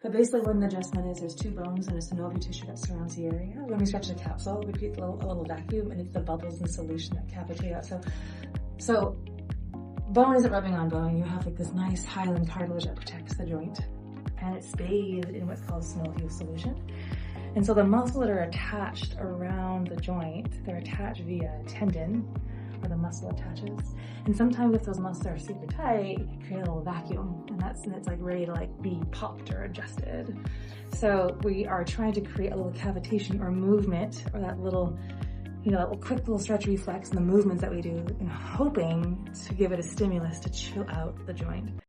But basically what an adjustment is, there's two bones and a synovial tissue that surrounds the area. When we scratch the capsule, we create a little vacuum, and it's the bubbles in solution that cavitate out. So bone isn't rubbing on bone. You have like this nice hyaline cartilage that protects the joint, and it's bathed in what's called synovial solution. And so the muscles that are attached around the joint, they're attached via a tendon, where the muscle attaches. And sometimes if those muscles are super tight, it can create a little vacuum, and it's like ready to like be popped or adjusted. So we are trying to create a little cavitation or movement, or that little, that little quick little stretch reflex and the movements that we do, and hoping to give it a stimulus to chill out the joint.